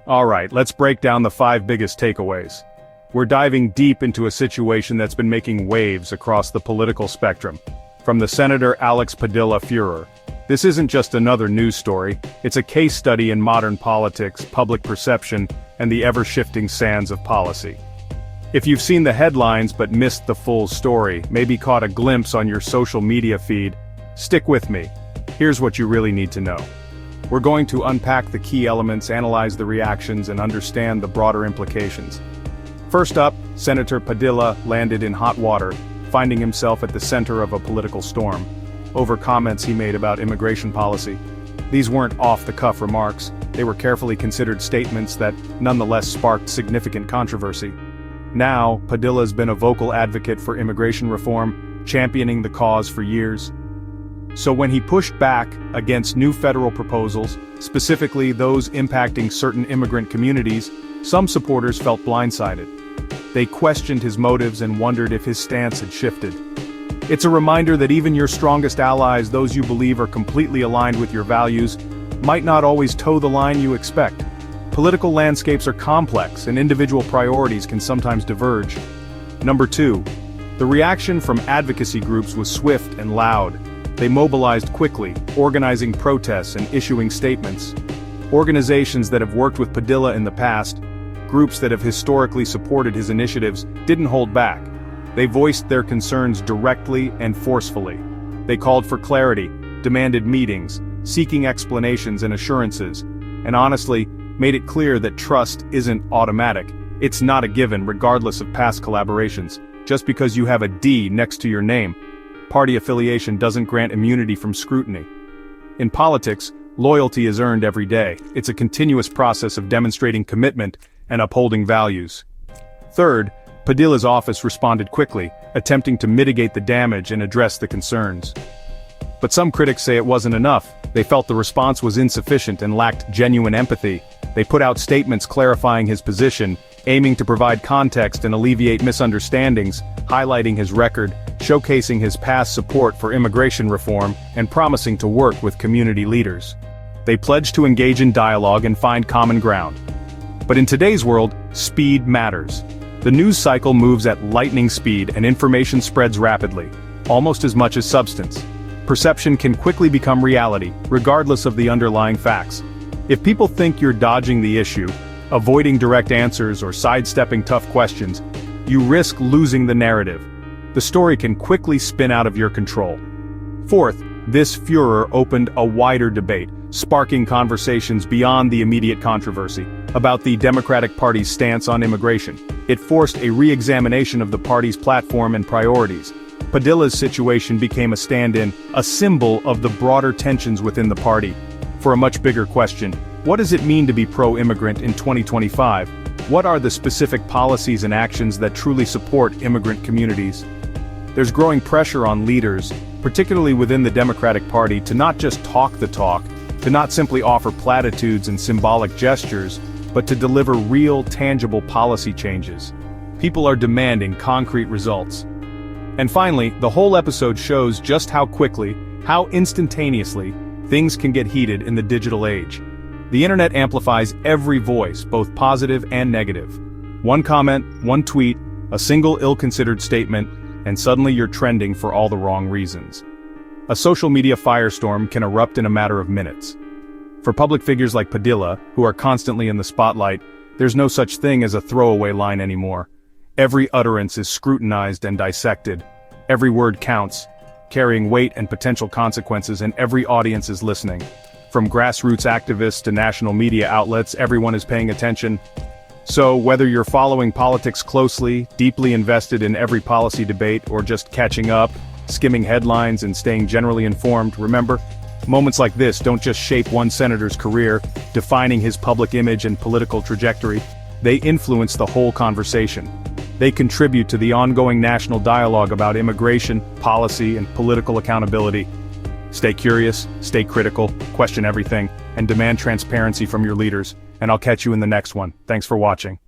Alright, let's break down the 5 biggest takeaways. We're diving deep into a situation that's been making waves across the political spectrum. From the Senator Alex Padilla furor. This isn't just another news story, it's a case study in modern politics, public perception, and the ever-shifting sands of policy. If you've seen the headlines but missed the full story, maybe caught a glimpse on your social media feed, stick with me. Here's what you really need to know. We're going to unpack the key elements, analyze the reactions, and understand the broader implications. First up, Senator Padilla landed in hot water, finding himself at the center of a political storm, over comments he made about immigration policy. These weren't off-the-cuff remarks, they were carefully considered statements that nonetheless sparked significant controversy. Now, Padilla's been a vocal advocate for immigration reform, championing the cause for years. So when he pushed back against new federal proposals, specifically those impacting certain immigrant communities, some supporters felt blindsided. They questioned his motives and wondered if his stance had shifted. It's a reminder that even your strongest allies, those you believe are completely aligned with your values, might not always toe the line you expect. Political landscapes are complex, and individual priorities can sometimes diverge. Number 2. The reaction from advocacy groups was swift and loud. They mobilized quickly, organizing protests and issuing statements. Organizations that have worked with Padilla in the past, groups that have historically supported his initiatives, didn't hold back. They voiced their concerns directly and forcefully. They called for clarity, demanded meetings, seeking explanations and assurances, and honestly, made it clear that trust isn't automatic. It's not a given regardless of past collaborations. Just because you have a D next to your name, party affiliation doesn't grant immunity from scrutiny. In politics, loyalty is earned every day. It's a continuous process of demonstrating commitment and upholding values. Third, Padilla's office responded quickly, attempting to mitigate the damage and address the concerns. But some critics say it wasn't enough. They felt the response was insufficient and lacked genuine empathy. They put out statements clarifying his position, aiming to provide context and alleviate misunderstandings, highlighting his record, showcasing his past support for immigration reform, and promising to work with community leaders. They pledged to engage in dialogue and find common ground. But in today's world, speed matters. The news cycle moves at lightning speed and information spreads rapidly, almost as much as substance. Perception can quickly become reality, regardless of the underlying facts. If people think you're dodging the issue, avoiding direct answers or sidestepping tough questions, you risk losing the narrative. The story can quickly spin out of your control. Fourth, this furor opened a wider debate, sparking conversations beyond the immediate controversy about the Democratic Party's stance on immigration. It forced a re-examination of the party's platform and priorities. Padilla's situation became a stand-in, a symbol of the broader tensions within the party. For a much bigger question, what does it mean to be pro-immigrant in 2025? What are the specific policies and actions that truly support immigrant communities? There's growing pressure on leaders, particularly within the Democratic Party, to not just talk the talk, to not simply offer platitudes and symbolic gestures, but to deliver real, tangible policy changes. People are demanding concrete results. And finally, the whole episode shows just how quickly, how instantaneously, things can get heated in the digital age. The internet amplifies every voice, both positive and negative. One comment, one tweet, a single ill-considered statement, and suddenly you're trending for all the wrong reasons. A social media firestorm can erupt in a matter of minutes. For public figures like Padilla, who are constantly in the spotlight, there's no such thing as a throwaway line anymore. Every utterance is scrutinized and dissected. Every word counts, carrying weight and potential consequences, and every audience is listening. From grassroots activists to national media outlets, everyone is paying attention. So, whether you're following politics closely, deeply invested in every policy debate, or just catching up, skimming headlines and staying generally informed, remember, moments like this don't just shape one senator's career, defining his public image and political trajectory. They influence the whole conversation. They contribute to the ongoing national dialogue about immigration, policy, and political accountability. Stay curious, stay critical, question everything, and demand transparency from your leaders. And I'll catch you in the next one. Thanks for watching.